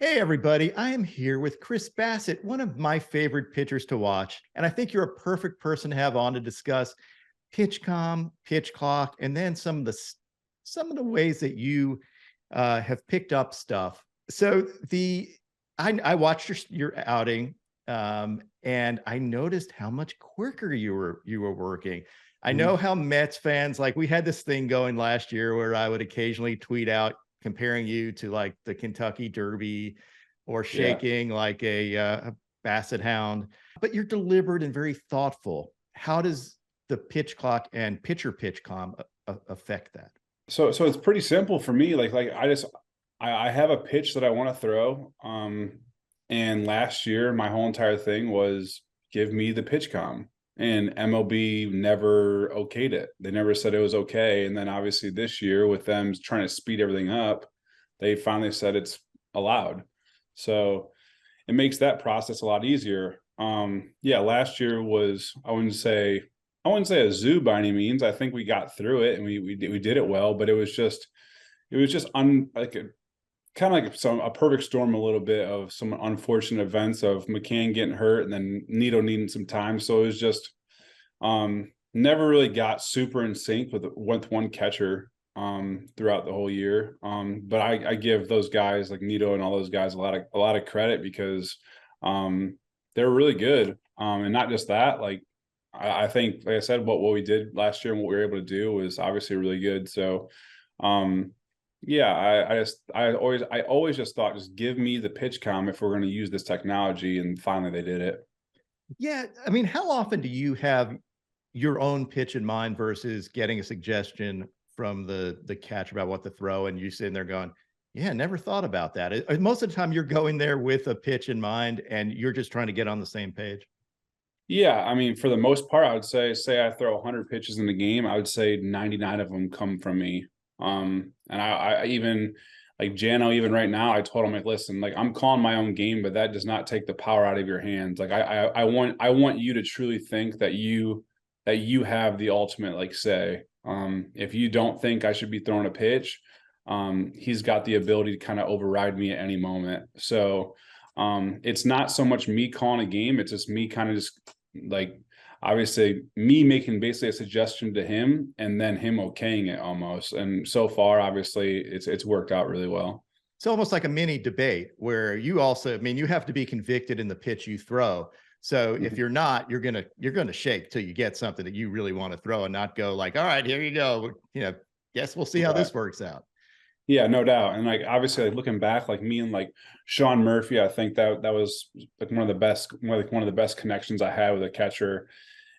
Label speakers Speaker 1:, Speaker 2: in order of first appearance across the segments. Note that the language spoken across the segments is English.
Speaker 1: Hey, everybody. I am here with Chris Bassitt, one of my favorite pitchers to watch. And I think you're a perfect person to have on to discuss Pitchcom, pitch clock, and then some of the ways that you have picked up stuff. So I watched your outing, and I noticed how much quicker you were working. I know how Mets fans, like, we had this thing going last year where I would occasionally tweet out comparing you to like the Kentucky Derby or
Speaker 2: Yeah.
Speaker 1: shaking like a basset hound, but you're deliberate and very thoughtful. How does the pitch clock and pitcher pitch com affect that?
Speaker 2: So it's pretty simple for me. I have a pitch that I want to throw. And last year my whole entire thing was give me the Pitchcom. And MLB never okayed it. They never said it was okay. And then obviously this year with them trying to speed everything up, they finally said it's allowed. So it makes that process a lot easier. Yeah, last year was I wouldn't say a zoo by any means. I think we got through it and we did it well, but it was just kind of like a perfect storm, a little bit of some unfortunate events of McCann getting hurt and then Nito needing some time. So it was just never really got super in sync with one catcher throughout the whole year. But I give those guys like Nito and all those guys a lot of credit because they're really good. And not just that, like I think, like I said, what we did last year and what we were able to do was obviously really good. So, yeah, I always just thought, just give me the pitch com if we're going to use this technology, and finally they did it.
Speaker 1: Yeah, I mean, how often do you have your own pitch in mind versus getting a suggestion from the catcher about what to throw, and you sitting there going, "Yeah, never thought about that." Most of the time, you're going there with a pitch in mind, and you're just trying to get on the same page.
Speaker 2: Yeah, I mean, for the most part, I would say I throw 100 pitches in the game, I would say 99 of them come from me. And I even like Jano, even right now, I told him, like, listen, like, I'm calling my own game, but that does not take the power out of your hands. Like I want you to truly think that you have the ultimate like say. If you don't think I should be throwing a pitch, he's got the ability to kind of override me at any moment. So it's not so much me calling a game, it's just me kind of just like obviously me making basically a suggestion to him and then him okaying it almost. And so far, obviously, it's worked out really well.
Speaker 1: It's almost like a mini debate where you also, I mean, you have to be convicted in the pitch you throw. So if
Speaker 2: Mhm.
Speaker 1: you're not, you're gonna shake till you get something that you really want to throw and not go like, all right, here you go. Guess we'll see how
Speaker 2: Right.
Speaker 1: this works out.
Speaker 2: Yeah, no doubt. And like obviously, like looking back, like me and like Sean Murphy, I think that was like one of the best connections I had with a catcher.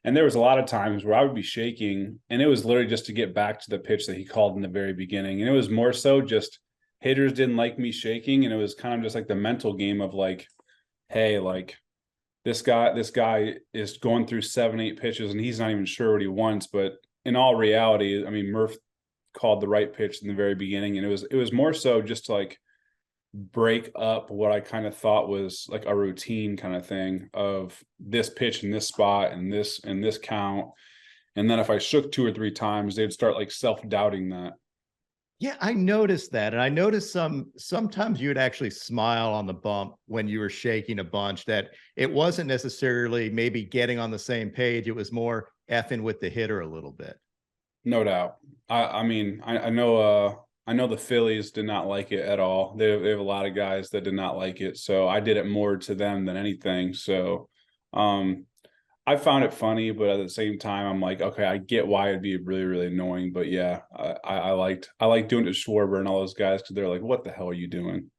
Speaker 2: And there was a lot of times where I would be shaking, and it was literally just to get back to the pitch that he called in the very beginning. And it was more so just hitters didn't like me shaking, and it was kind of just like the mental game of like, hey, like this guy is going through 7, 8 pitches, and he's not even sure what he wants. But in all reality, I mean, Murph called the right pitch in the very beginning, and it was more so just to like break up what I kind of thought was like a routine kind of thing of this pitch in this spot and this count. And then if I shook 2 or 3 times, they'd start like self-doubting that.
Speaker 1: Yeah, I noticed that. And I noticed sometimes you would actually smile on the bump when you were shaking a bunch, that it wasn't necessarily maybe getting on the same page. It was more effing with the hitter a little bit.
Speaker 2: No doubt. I mean, I know the Phillies did not like it at all. They have a lot of guys that did not like it. So I did it more to them than anything. So um I found it funny, but at the same time, I'm like, okay, I get why it'd be really, really annoying. But yeah, I liked doing it to Schwarber and all those guys because they're like, what the hell are you doing?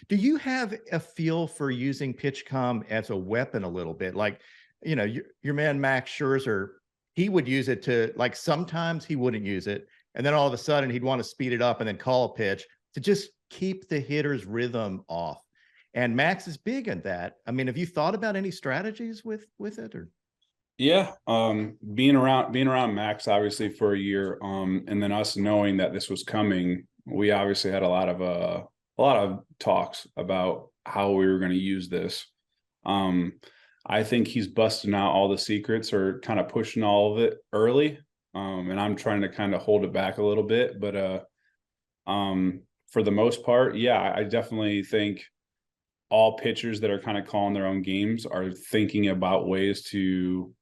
Speaker 1: Do you have a feel for using PitchCom as a weapon a little bit? Like, your man Max Scherzer, he would use it to, like, sometimes he wouldn't use it, and then all of a sudden he'd want to speed it up and then call a pitch to just keep the hitter's rhythm off. And Max is big on that. I mean, have you thought about any strategies with it? Or
Speaker 2: Yeah, being around Max obviously for a year, and then us knowing that this was coming, we obviously had a lot of talks about how we were going to use this. Um, I think he's busting out all the secrets or kind of pushing all of it early. And I'm trying to kind of hold it back a little bit, but for the most part, yeah, I definitely think all pitchers that are kind of calling their own games are thinking about ways to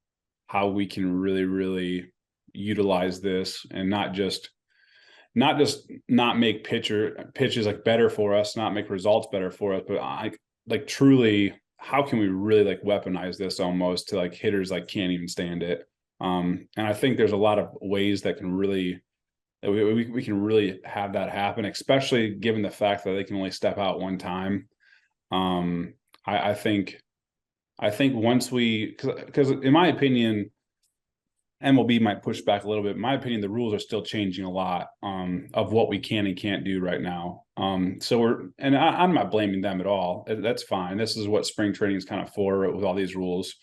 Speaker 2: how we can really, really utilize this, and not just not make pitches like better for us, not make results better for us, but like truly, how can we really like weaponize this almost to like hitters like can't even stand it. And I think there's a lot of ways that can really, that we can really have that happen, especially given the fact that they can only step out one time. I think once we, because in my opinion, MLB might push back a little bit. In my opinion, the rules are still changing a lot of what we can and can't do right now. So I'm not blaming them at all. That's fine. This is what spring training is kind of for with all these rules.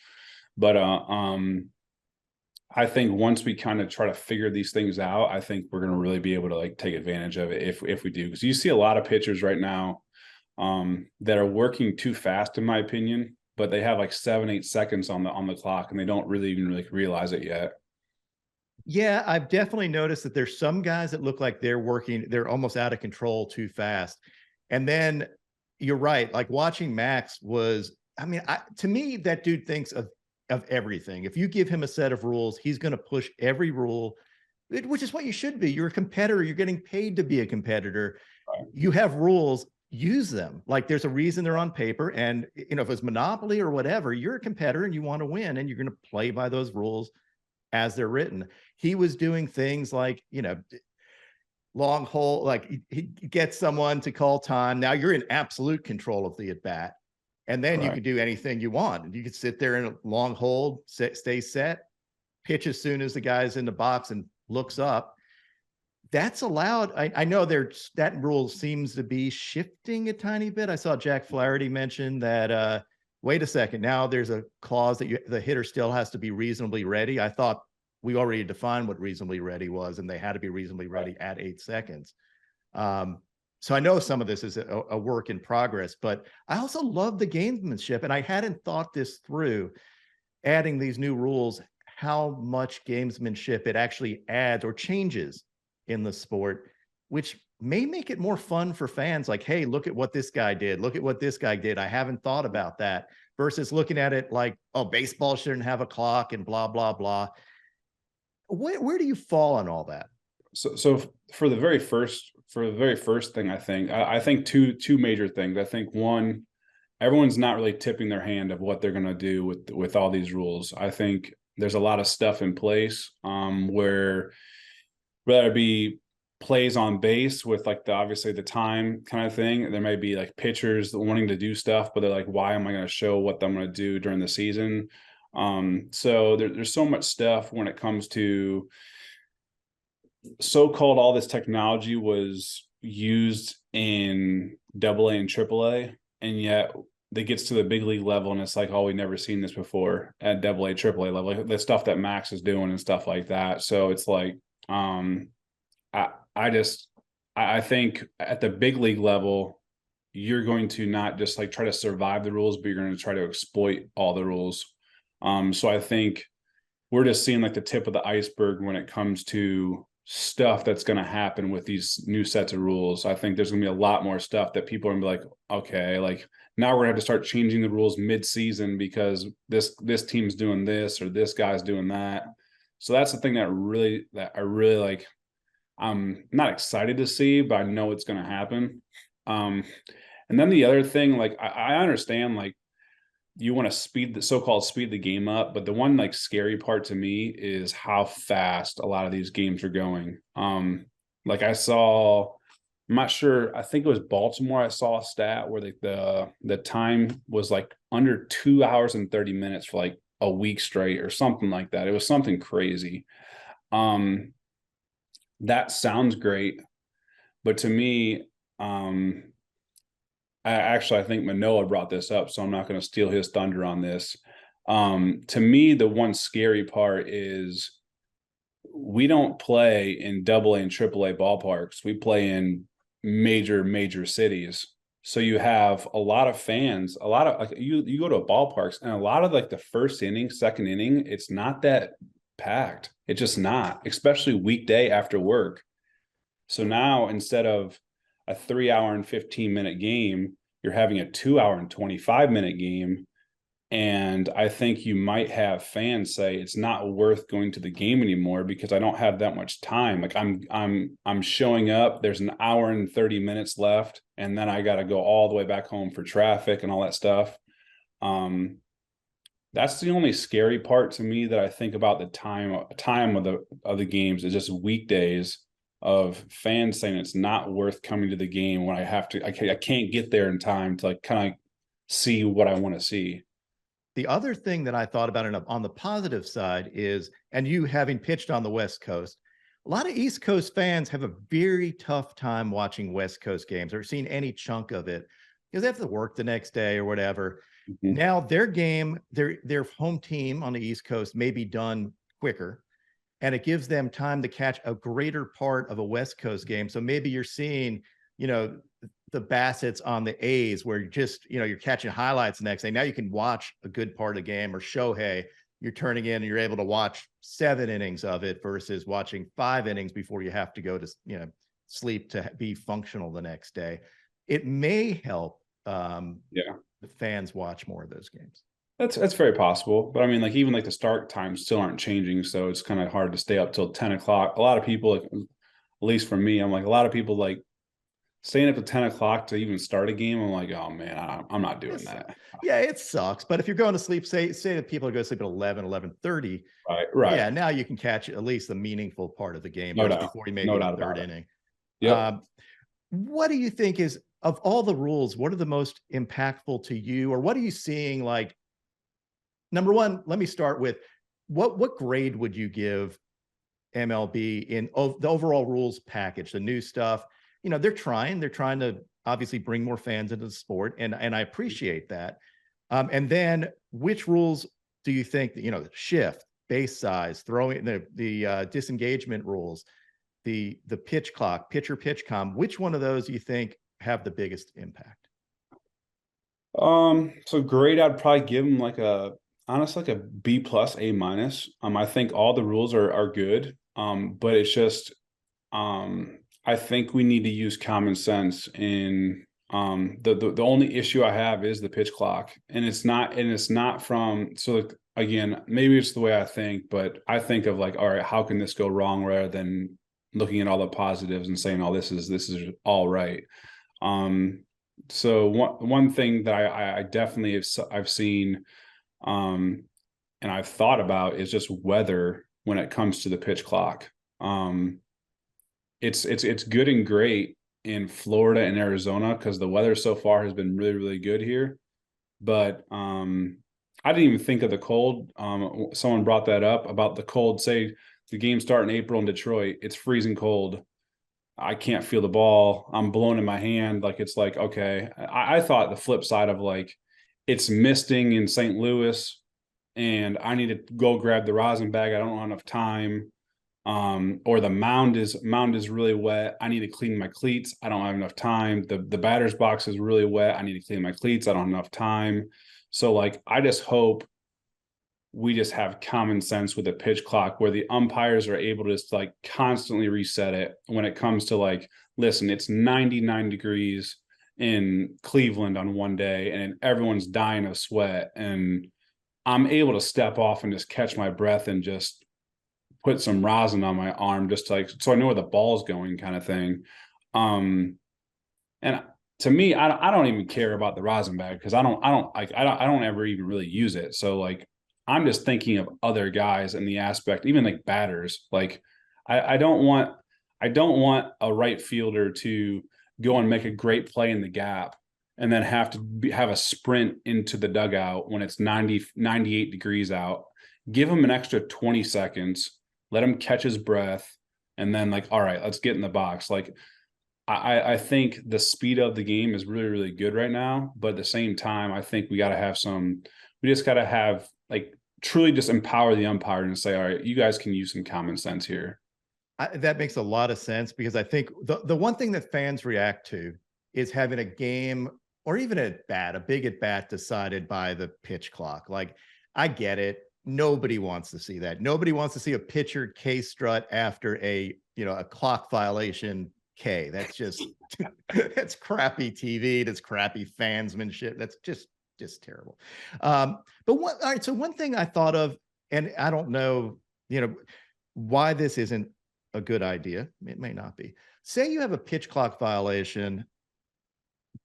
Speaker 2: But I think once we kind of try to figure these things out, I think we're going to really be able to like take advantage of it if we do. Because you see a lot of pitchers right now that are working too fast, in my opinion, but they have like 7-8 seconds on the clock, and they don't really even like realize it yet.
Speaker 1: Yeah, I've definitely noticed that there's some guys that look like they're almost out of control too fast. And then you're right, like watching Max was, I mean, to me, that dude thinks of everything. If you give him a set of rules, he's going to push every rule, which is what you should be. You're a competitor. You're getting paid to be a competitor. Right. You have rules, use them. Like there's a reason they're on paper. And, if it's Monopoly or whatever, you're a competitor and you want to win, and you're going to play by those rules as they're written. He was doing things like, long hole, like he gets someone to call time. Now you're in absolute control of the at bat. And then you can do anything you want. And you can sit there in a long hold, stay set, pitch as soon as the guy's in the box and looks up. That's allowed. I know that rule seems to be shifting a tiny bit. I saw Jack Flaherty mention that, wait a second, now there's a clause that the hitter still has to be reasonably ready. I thought we already defined what reasonably ready was, and they had to be reasonably ready at 8 seconds. So I know some of this is a work in progress, but I also love the gamesmanship, and I hadn't thought this through, adding these new rules, how much gamesmanship it actually adds or changes in the sport, which may make it more fun for fans. Like, hey, look at what this guy did. Look at what this guy did. I haven't thought about that, versus looking at it like, oh, baseball shouldn't have a clock and blah, blah, blah. Where do you fall on all that?
Speaker 2: So for the very first thing, I think two major things. I think one, everyone's not really tipping their hand of what they're going to do with all these rules. I think there's a lot of stuff in place where whether it be plays on base with like obviously the time kind of thing. There may be like pitchers wanting to do stuff, but they're like, why am I going to show what I'm going to do during the season? So there's so much stuff when it comes to so-called all this technology was used in AA and AAA, and yet it gets to the big league level and it's like, oh, we've never seen this before at AA, AAA level, like the stuff that Max is doing and stuff like that. So it's like, I think at the big league level, you're going to not just like try to survive the rules, but you're going to try to exploit all the rules. So I think we're just seeing like the tip of the iceberg when it comes to stuff that's going to happen with these new sets of rules. I think there's going to be a lot more stuff that people are going to be like, okay, like now we're going to have to start changing the rules mid-season because this team's doing this or this guy's doing that. So that's the thing that I really like. I'm not excited to see, but I know it's going to happen. And then the other thing, like I understand, like you want to so-called speed the game up, but the one like scary part to me is how fast a lot of these games are going. Like I'm not sure, I think it was Baltimore. I saw a stat where the time was like under 2 hours and 30 minutes for like a week straight or something like that. It was something crazy. That sounds great, but to me, I think Manoa brought this up, so I'm not going to steal his thunder on this. To me, the one scary part is we don't play in AA and AAA ballparks. We play in major cities. So you have a lot of fans, a lot of like you go to ballparks, and a lot of like the first inning, second inning, it's not that packed. It's just not, especially weekday after work. So now instead of a 3 hour and 15-minute game, you're having a 2 hour and 25-minute game. And I think you might have fans say it's not worth going to the game anymore because I don't have that much time. Like I'm showing up, there's an hour and 30 minutes left, and then I got to go all the way back home for traffic and all that stuff. That's the only scary part to me that I think about the time of the games is just weekdays of fans saying it's not worth coming to the game when I can't get there in time to like kind of see what I want to see.
Speaker 1: The other thing that I thought about on the positive side is, and you having pitched on the West Coast, a lot of East Coast fans have a very tough time watching West Coast games or seeing any chunk of it because they have to work the next day or whatever.
Speaker 2: Mm-hmm.
Speaker 1: Now their game, their home team on the East Coast may be done quicker, and it gives them time to catch a greater part of a West Coast game. So maybe you're seeing, the Bassitts on the A's where you're catching highlights the next day. Now you can watch a good part of the game, or Shohei, you're turning in and you're able to watch 7 innings of it versus watching 5 innings before you have to go to, sleep to be functional the next day. It may help the fans watch more of those games.
Speaker 2: That's very possible. But I mean, like even like the start times still aren't changing. So it's kind of hard to stay up till 10 o'clock. A lot of people, at least for me, I'm like, a lot of people like staying up to 10 o'clock to even start a game. I'm like, oh man, I'm not doing that.
Speaker 1: Yeah, it sucks. But if you're going to sleep, say that people are going to sleep at 11:30.
Speaker 2: Right.
Speaker 1: Yeah, now you can catch at least the meaningful part of the game before you maybe the third inning.
Speaker 2: Yep.
Speaker 1: What do you think is, of all the rules, what are the most impactful to you? Or what are you seeing? Like, number one, let me start with what grade would you give MLB in the overall rules package, the new stuff? They're trying to obviously bring more fans into the sport, and I appreciate that. And then which rules do you think that, shift, base size, throwing, the disengagement rules, the pitch clock, pitcher Pitchcom, which one of those do you think have the biggest impact?
Speaker 2: So grade, I'd probably give them like a B plus, A minus. I think all the rules are good. But it's just I think we need to use common sense in the only issue I have is the pitch clock, and it's not from, so like, again, maybe it's the way I think, but I think of like, all right, how can this go wrong, rather than looking at all the positives and saying, oh, this is all right. So one thing that I definitely I've seen and I've thought about is just weather when it comes to the pitch clock. It's good and great in Florida and Arizona because the weather so far has been really, really good here. But I didn't even think of the cold. Someone brought that up about the cold. Say the game start in April in Detroit, it's freezing cold. I can't feel the ball. I'm blowing in my hand. Like, it's like, okay. I thought the flip side of like, it's misting in St. Louis and I need to go grab the rosin bag. I don't have enough time. Or the mound is really wet. I need to clean my cleats. I don't have enough time. The batter's box is really wet. I need to clean my cleats. I don't have enough time. So like, I just hope we just have common sense with the pitch clock where the umpires are able to just like constantly reset it when it comes to like, listen, it's 99 degrees in Cleveland on one day and everyone's dying of sweat, and I'm able to step off and just catch my breath and just put some rosin on my arm, just like, so I know where the ball's going, kind of thing. And to me, I don't even care about the rosin bag because I don't ever even really use it. So like, I'm just thinking of other guys in the aspect, even like batters. Like, I don't want a right fielder to go and make a great play in the gap and then have a sprint into the dugout when it's 98 degrees out. Give him an extra 20 seconds, let him catch his breath, and then like, all right, let's get in the box. Like, I think the speed of the game is really, really good right now. But at the same time, I think we just got to have like truly just empower the umpire and say, all right, you guys can use some common sense here.
Speaker 1: That makes a lot of sense because I think the one thing that fans react to is having a game or even a big at bat decided by the pitch clock. Like, I get it. Nobody wants to see that. Nobody wants to see a pitcher K strut after a clock violation K. That's just that's crappy TV. That's crappy fansmanship. That's just terrible. But all right. So one thing I thought of, and I don't know, why this isn't a good idea. It may not be. Say you have a pitch clock violation,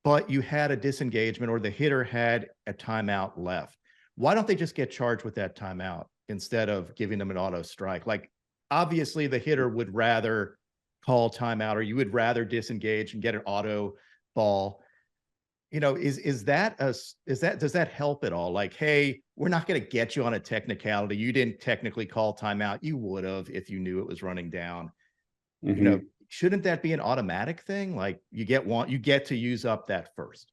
Speaker 1: but you had a disengagement or the hitter had a timeout left. Why don't they just get charged with that timeout instead of giving them an auto strike? Like, obviously the hitter would rather call timeout, or you would rather disengage and get an auto ball. Does that help at all? Like, hey, we're not going to get you on a technicality. You didn't technically call timeout. You would have if you knew it was running down. Shouldn't that be an automatic thing? Like, you get to use up that first.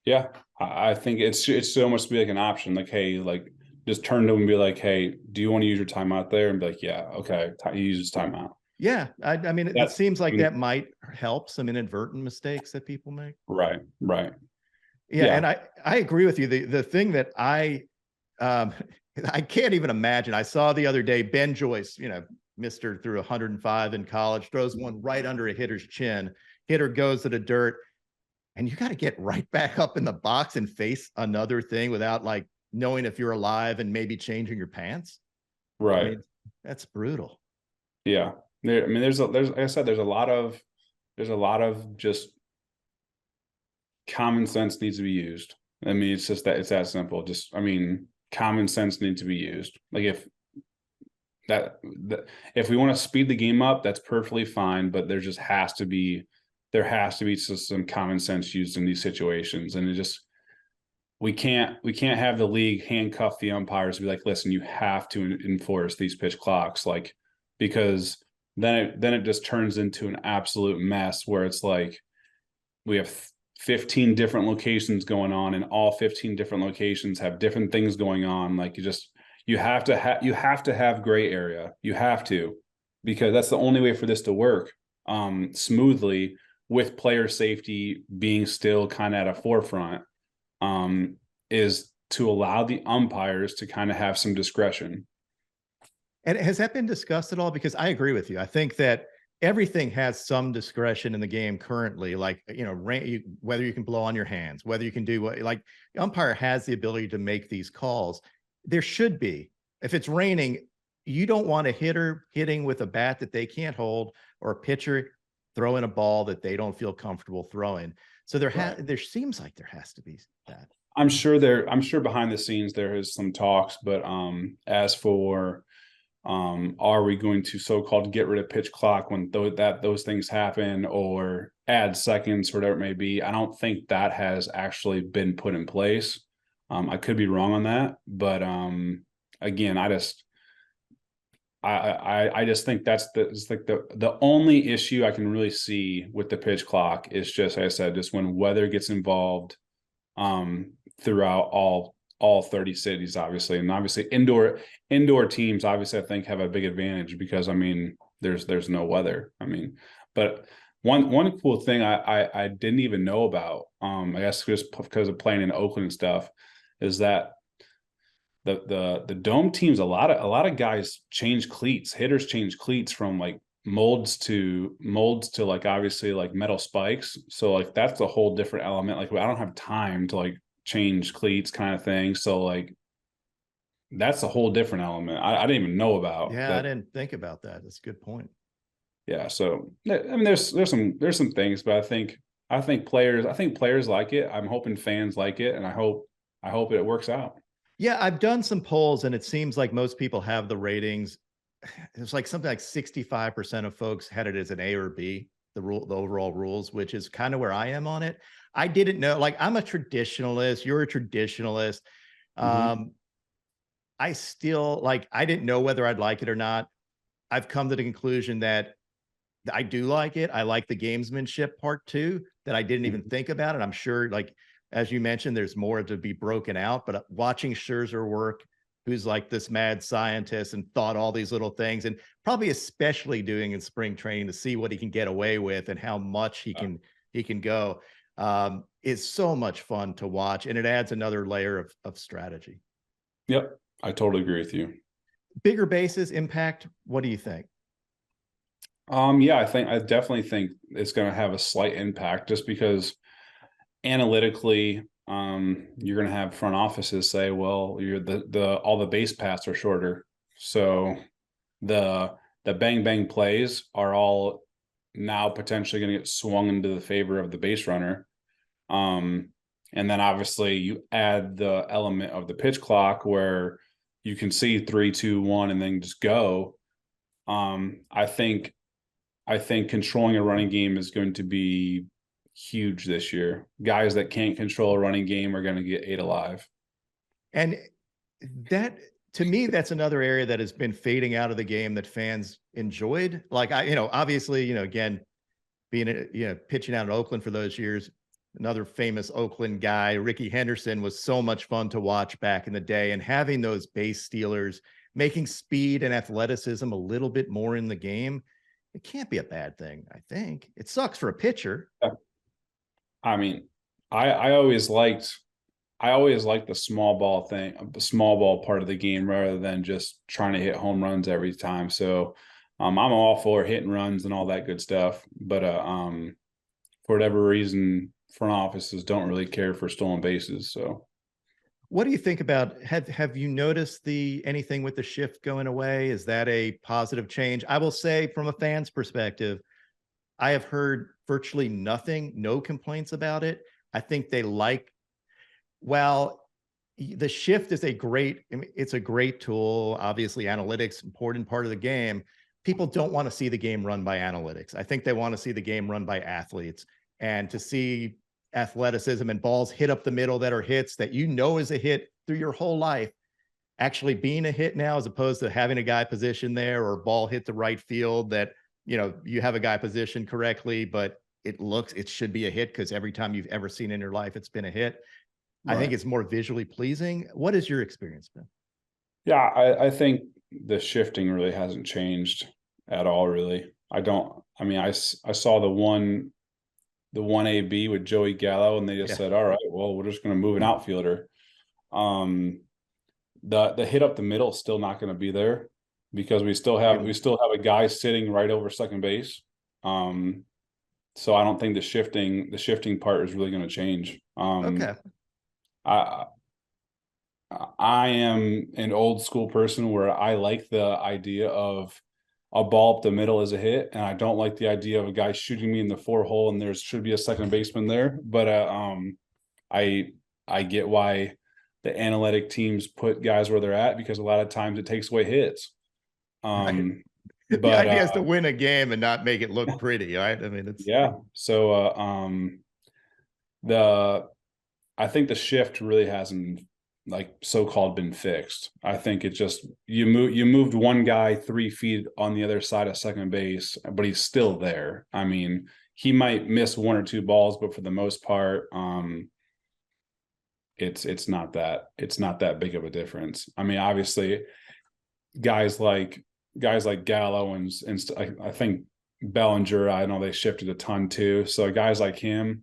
Speaker 2: Yeah, I think it's so much to be like an option. Like, hey, like just turn to them and be like, hey, do you want to use your timeout there? And be like, yeah, okay, he uses timeout.
Speaker 1: Yeah, I mean, it seems like that might help some inadvertent mistakes that people make.
Speaker 2: Right.
Speaker 1: Yeah, and I agree with you. The thing that I can't even imagine. I saw the other day, Ben Joyce, Mr. threw 105 in college, throws one right under a hitter's chin. Hitter goes to the dirt, and you got to get right back up in the box and face another thing without like knowing if you're alive and maybe changing your pants.
Speaker 2: Right.
Speaker 1: I mean, that's brutal.
Speaker 2: Yeah. There's like I said, there's a lot of just common sense needs to be used. I mean, it's that simple. Just, common sense needs to be used. Like if we want to speed the game up, that's perfectly fine, but there has to be just some common sense used in these situations. And we can't have the league handcuff the umpires and be like, listen, you have to enforce these pitch clocks, like, because then it just turns into an absolute mess where it's like we have 15 different locations going on, and all 15 different locations have different things going on. Like, you have to have gray area. You have to, because that's the only way for this to work smoothly, with player safety being still kind of at a forefront, is to allow the umpires to kind of have some discretion.
Speaker 1: And has that been discussed at all? Because I agree with you. I think that everything has some discretion in the game currently, like, whether you can blow on your hands, whether you can do what, like, the umpire has the ability to make these calls. There should be. If it's raining, you don't want a hitter hitting with a bat that they can't hold, or a pitcher throwing a ball that they don't feel comfortable throwing. So there seems like there has to be that.
Speaker 2: I'm sure behind the scenes there is some talks, but as for are we going to so-called get rid of pitch clock when those things happen, or add seconds, or whatever it may be, I don't think that has actually been put in place. I could be wrong on that, but again, I just think that's the only issue I can really see with the pitch clock is just, like I said, just when weather gets involved throughout all 30 cities, obviously. And obviously indoor teams, obviously, I think have a big advantage because, there's no weather. But one cool thing I didn't even know about, I guess just because of playing in Oakland and stuff, is that the dome teams, a lot of guys change cleats. Hitters change cleats from like molds to like, obviously, like metal spikes. So like that's a whole different element. Like, I don't have time to like change cleats kind of thing. So like that's a whole different element I didn't even know about.
Speaker 1: Yeah, I didn't think about that. That's a good point.
Speaker 2: Yeah, so there's some things, but I think players like it. I'm hoping fans like it, and I hope it works out.
Speaker 1: Yeah, I've done some polls, and it seems like most people have the ratings. It's like something like 65% of folks had it as an A or B, the overall rules, which is kind of where I am on it. I didn't know, like, I'm a traditionalist, you're a traditionalist. I still, like, I didn't know whether I'd like it or not. I've come to the conclusion that I do like it. I like the gamesmanship part too, that I didn't even think about. And I'm sure, like, as you mentioned, there's more to be broken out, but watching Scherzer work, who's like this mad scientist and thought all these little things, and probably especially doing in spring training to see what he can get away with and how much he can go, is so much fun to watch. And it adds another layer of strategy.
Speaker 2: Yep. I totally agree with you.
Speaker 1: Bigger bases impact. What do you think?
Speaker 2: Yeah, I definitely think it's going to have a slight impact just because analytically, you're going to have front offices say, well, you're the all the base paths are shorter. So the bang bang plays are all now potentially going to get swung into the favor of the base runner. Um, and then obviously you add the element of the pitch clock where you can see 3, 2, 1, and then just go. I think controlling a running game is going to be huge this year. Guys that can't control a running game are going to get ate alive.
Speaker 1: And that, to me, that's another area that has been fading out of the game that fans enjoyed. Like obviously, again, being, pitching out in Oakland for those years, another famous Oakland guy, Ricky Henderson, was so much fun to watch back in the day. And having those base stealers, making speed and athleticism a little bit more in the game, it can't be a bad thing. I think it sucks for a pitcher.
Speaker 2: I mean, I always liked the small ball thing, the small ball part of the game rather than just trying to hit home runs every time. So I'm all for hitting runs and all that good stuff. But for whatever reason, front offices don't really care for stolen bases. So
Speaker 1: What do you think about, have you noticed anything with the shift going away? Is that a positive change? I will say from a fan's perspective, I have heard virtually nothing, no complaints about it. I think they like, well, the shift is it's a great tool. Obviously, analytics, important part of the game. People don't want to see the game run by analytics. I think they want to see the game run by athletes, and to see athleticism and balls hit up the middle that are hits that is a hit through your whole life actually being a hit now, as opposed to having a guy positioned there or ball hit to right field that you have a guy positioned correctly, but it should be a hit because every time you've ever seen in your life it's been a hit. I think
Speaker 2: right.
Speaker 1: it's more visually pleasing. What has your experience been?
Speaker 2: Yeah, I think the shifting really hasn't changed at all, really. I mean, I saw the 1AB with Joey Gallo, and they just
Speaker 1: Yeah.
Speaker 2: said, all right, well, we're just going to move an outfielder. Um, the hit up the middle is still not going to be there because we still have a guy sitting right over second base. So I don't think the shifting part is really going to change.
Speaker 1: Okay.
Speaker 2: I I am an old school person where I like the idea of a ball up the middle as a hit, and I don't like the idea of a guy shooting me in the 4 hole and there should be a second baseman there. But I I get why the analytic teams put guys where they're at because a lot of times it takes away hits.
Speaker 1: Right.
Speaker 2: Um,
Speaker 1: The
Speaker 2: but
Speaker 1: idea is to win a game and not make it look pretty, right? I mean, it's
Speaker 2: yeah, so the I think the shift really hasn't like so-called been fixed. I think it just you moved one guy 3 feet on the other side of second base, but he's still there. I mean, he might miss 1 or 2 balls, but for the most part, it's not that big of a difference. I mean, obviously, guys like Gallo and I think Bellinger, I know they shifted a ton too. So guys like him,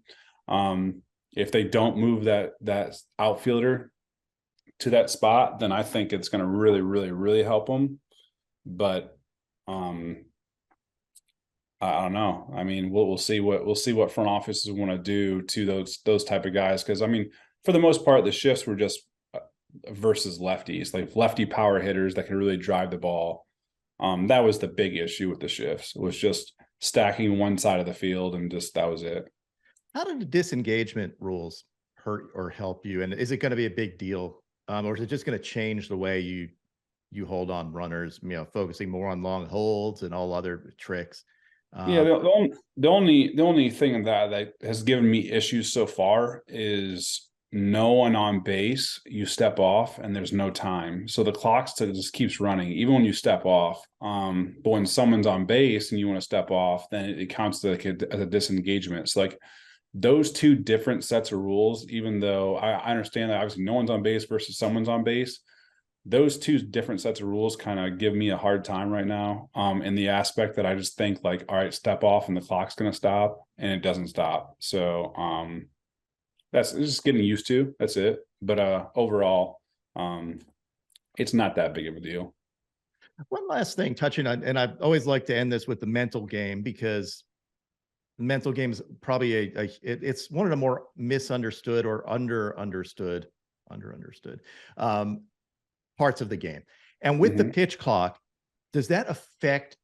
Speaker 2: if they don't move that outfielder to that spot, then I think it's going to really, really, really help them. But I don't know. I mean, we'll see what front offices want to do to those type of guys, because I mean, for the most part, the shifts were just versus lefties, like lefty power hitters that can really drive the ball. That was the big issue with the shifts. It was just stacking one side of the field, and just that was it.
Speaker 1: how did the disengagement rules hurt or help you? And is it going to be a big deal? Or is it just going to change the way you hold on runners, focusing more on long holds and all other tricks?
Speaker 2: Yeah, the only thing that has given me issues so far is no one on base. You step off and there's no time, so the clock still just keeps running even when you step off. But when someone's on base and you want to step off, then it counts as a disengagement. So like those two different sets of rules, even though I understand that obviously no one's on base versus someone's on base, those two different sets of rules kind of give me a hard time right now, in the aspect that I just think like, all right, step off and the clock's going to stop, and it doesn't stop. So that's just getting used to. That's it. But overall, it's not that big of a deal.
Speaker 1: One last thing, touching on, and I always like to end this with the mental game, because the mental game is probably it's one of the more misunderstood or understood um, parts of the game. And with the
Speaker 2: Mhm.
Speaker 1: pitch clock, does that affect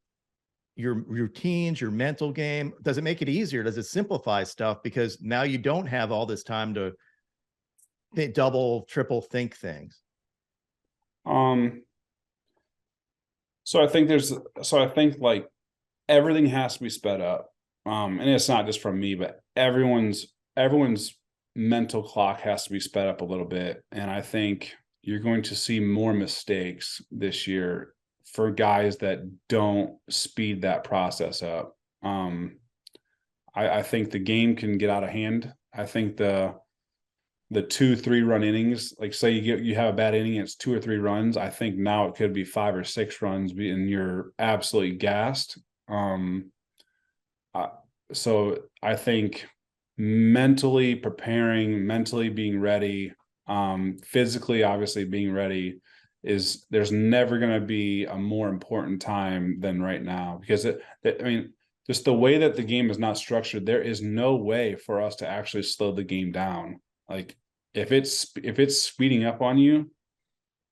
Speaker 1: your routines, your mental game? Does it make it easier? Does it simplify stuff? Because now you don't have all this time to double, triple think things.
Speaker 2: Um, so I think like everything has to be sped up. And it's not just from me, but everyone's mental clock has to be sped up a little bit. And I think you're going to see more mistakes this year for guys that don't speed that process up. I think the game can get out of hand. I think the 2-3 run innings, like say you have a bad inning, it's 2 or 3 runs. I think now it could be 5 or 6 runs, and you're absolutely gassed. Um, so I think mentally preparing, mentally being ready, physically obviously being ready there's never going to be a more important time than right now, because I mean, just the way that the game is not structured, there is no way for us to actually slow the game down. Like if it's speeding up on you,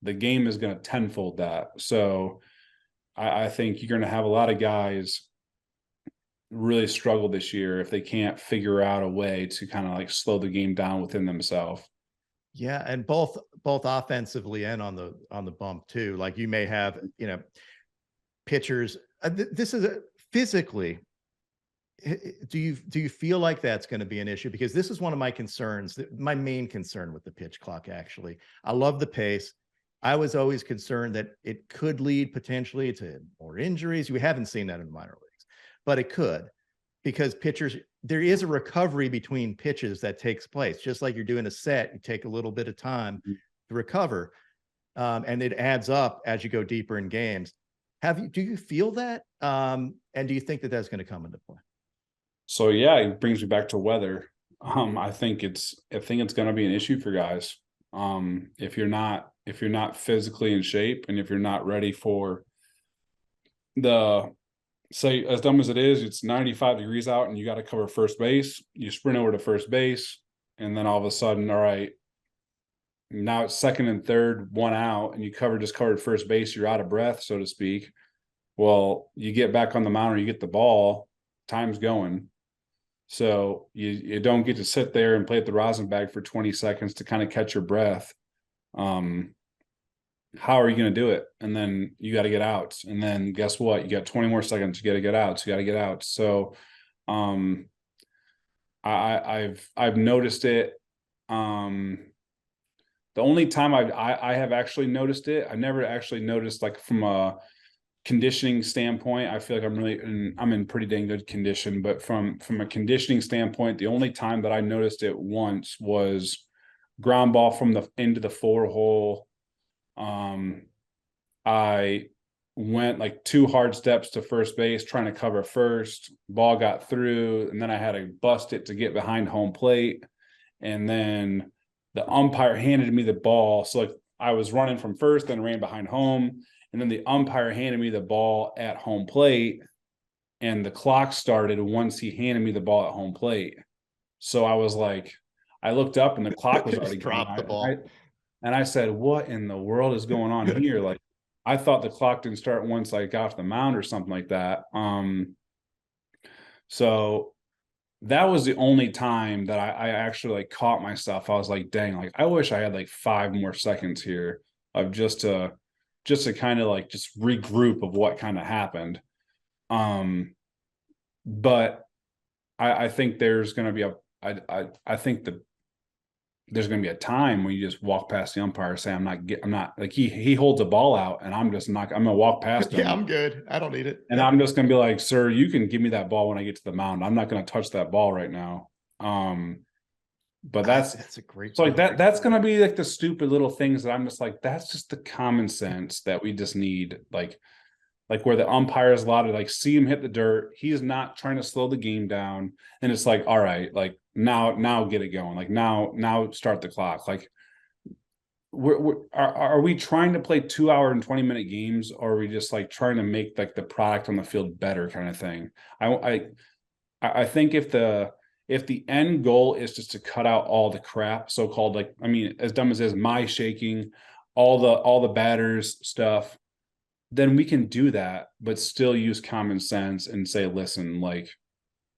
Speaker 2: the game is going to tenfold that. So I think you're going to have a lot of guys really struggle this year if they can't figure out a way to kind of like slow the game down within themselves.
Speaker 1: Yeah, and both offensively and on the bump too. Like you may have, pitchers. This is physically. Do you feel like that's going to be an issue? Because this is one of my concerns. My main concern with the pitch clock. Actually, I love the pace. I was always concerned that it could lead potentially to more injuries. We haven't seen that in the minor leagues, but it could, because pitchers, there is a recovery between pitches that takes place. Just like you're doing a set, you take a little bit of time to recover, and it adds up as you go deeper in games. Do you feel that? And do you think that that's going to come into play?
Speaker 2: So yeah, it brings me back to weather. I think it's going to be an issue for guys. If you're not physically in shape, and if you're not ready for the, say, as dumb as it is, it's 95 degrees out and you got to cover first base, you sprint over to first base, and then all of a sudden, all right, now it's second and third, one out, and you covered first base, you're out of breath, so to speak. Well, you get back on the mound or you get the ball, time's going. So you don't get to sit there and play at the rosin bag for 20 seconds to kind of catch your breath. How are you going to do it? And then you got to get out. And then guess what? You got 20 more seconds. You got to get out. So you got to get out. So I've noticed it. The only time I have actually noticed it, I've never actually noticed, like, from a conditioning standpoint, I feel like I'm in pretty dang good condition, but from a conditioning standpoint, the only time that I noticed it once was ground ball from the into the 4-hole. I went like 2 hard steps to first base trying to cover first, ball got through, and then I had to bust it to get behind home plate, and then the umpire handed me the ball. So like I was running from first, then ran behind home, and then the umpire handed me the ball at home plate, and the clock started once he handed me the ball at home plate. So I was like, I looked up and the clock was already going.
Speaker 1: Drop the ball.
Speaker 2: And I said, what in the world is going on here? Like, I thought the clock didn't start once I got off the mound or something like that. So that was the only time that I actually like caught myself. I was like, dang, like I wish I had like 5 more seconds here of just to kind of like just regroup of what kind of happened. But I think there's going to be I think there's going to be a time when you just walk past the umpire and say, I'm not like he holds a ball out and I'm going to walk past him.
Speaker 1: Yeah, I'm good. I don't need it.
Speaker 2: And I'm just going to be like, sir, you can give me that ball when I get to the mound. I'm not going to touch that ball right now. But
Speaker 1: that's a great
Speaker 2: so like
Speaker 1: point.
Speaker 2: that's going to be like the stupid little things that I'm just like, that's just the common sense that we just need. Like where the umpire is allowed to like see him hit the dirt. He's not trying to slow the game down. And it's like, all right, like now get it going. Like now start the clock. Like are we trying to play 2 hour and 20-minute games, or are we just like trying to make like the product on the field better kind of thing? I think if the end goal is just to cut out all the crap, so-called, like, I mean, as dumb as it is, my shaking, all the batters stuff, then we can do that, but still use common sense and say, listen, like,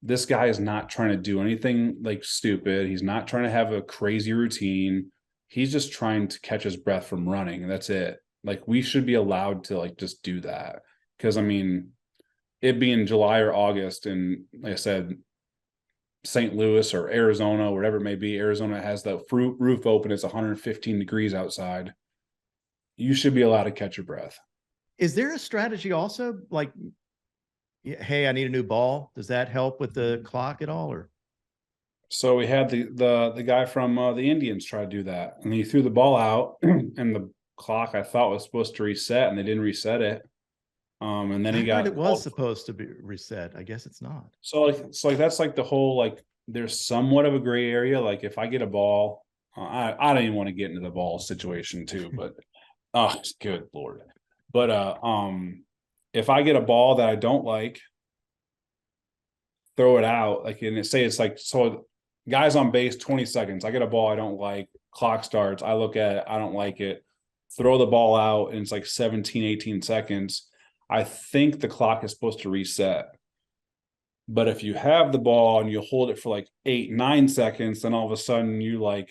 Speaker 2: this guy is not trying to do anything like stupid. He's not trying to have a crazy routine. He's just trying to catch his breath from running, and that's it. Like, we should be allowed to like just do that. Because I mean, it being July or August, and like I said, St. Louis or Arizona, whatever it may be, Arizona has the roof open. It's 115 degrees outside. You should be allowed to catch your breath.
Speaker 1: Is there a strategy also, like, hey, I need a new ball? Does that help with the clock at all? Or
Speaker 2: so we had the guy from the Indians try to do that, and he threw the ball out, and the clock, I thought, was supposed to reset, and they didn't reset it. And then he got,
Speaker 1: it was supposed to be reset. I guess it's not.
Speaker 2: So like that's like the whole, like, there's somewhat of a gray area. Like, if I get a ball, I don't even want to get into the ball situation too, but oh, good Lord. But if I get a ball that I don't like, throw it out. Like, and say it's like, so guys on base, 20 seconds. I get a ball I don't like, clock starts. I look at it, I don't like it. Throw the ball out, and it's like 17, 18 seconds. I think the clock is supposed to reset. But if you have the ball and you hold it for like 8, 9 seconds, then all of a sudden you like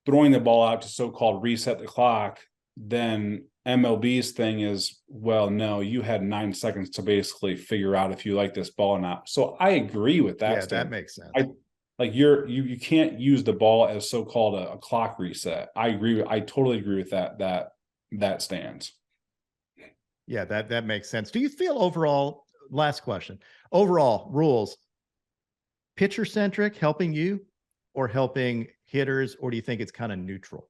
Speaker 2: throwing the ball out to so-called reset the clock, then MLB's thing is, well, no, you had 9 seconds to basically figure out if you like this ball or not. So I agree with that.
Speaker 1: Yeah, that makes sense.
Speaker 2: You can't use the ball as so-called a clock reset. I agree. I totally agree with that stance.
Speaker 1: Yeah, that makes sense. Do you feel overall, last question, overall rules, pitcher centric, helping you or helping hitters, or do you think it's kind of neutral?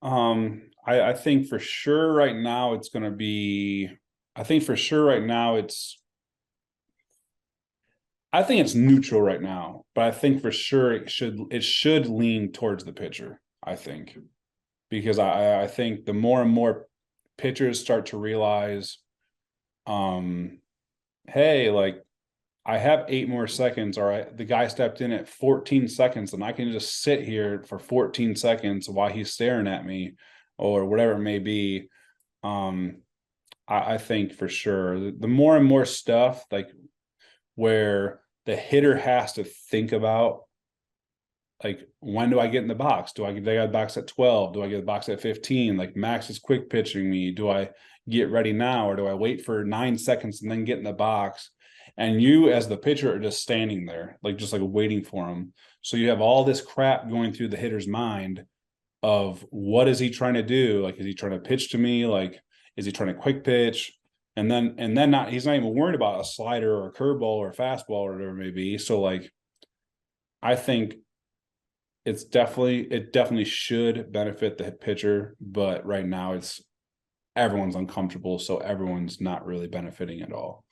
Speaker 2: I think for sure right now it's going to be, I think it's neutral right now, but I think for sure it should lean towards the pitcher, I think, because I think the more and more pitchers start to realize, hey, like, I have 8 more seconds. All right, the guy stepped in at 14 seconds, and I can just sit here for 14 seconds while he's staring at me, or whatever it may be. I think for sure the more and more stuff, like, where the hitter has to think about, like, when do I get in the box? Do I get the box at 12? Do I get the box at 15? Like, Max is quick pitching me. Do I get ready now, or do I wait for 9 seconds and then get in the box? And you as the pitcher are just standing there, like, just like waiting for him. So you have all this crap going through the hitter's mind of, what is he trying to do? Like, is he trying to pitch to me? Like, is he trying to quick pitch? And then he's not even worried about a slider or a curveball or a fastball or whatever it may be. So, like, I think it definitely should benefit the pitcher, but right now everyone's uncomfortable, so everyone's not really benefiting at all.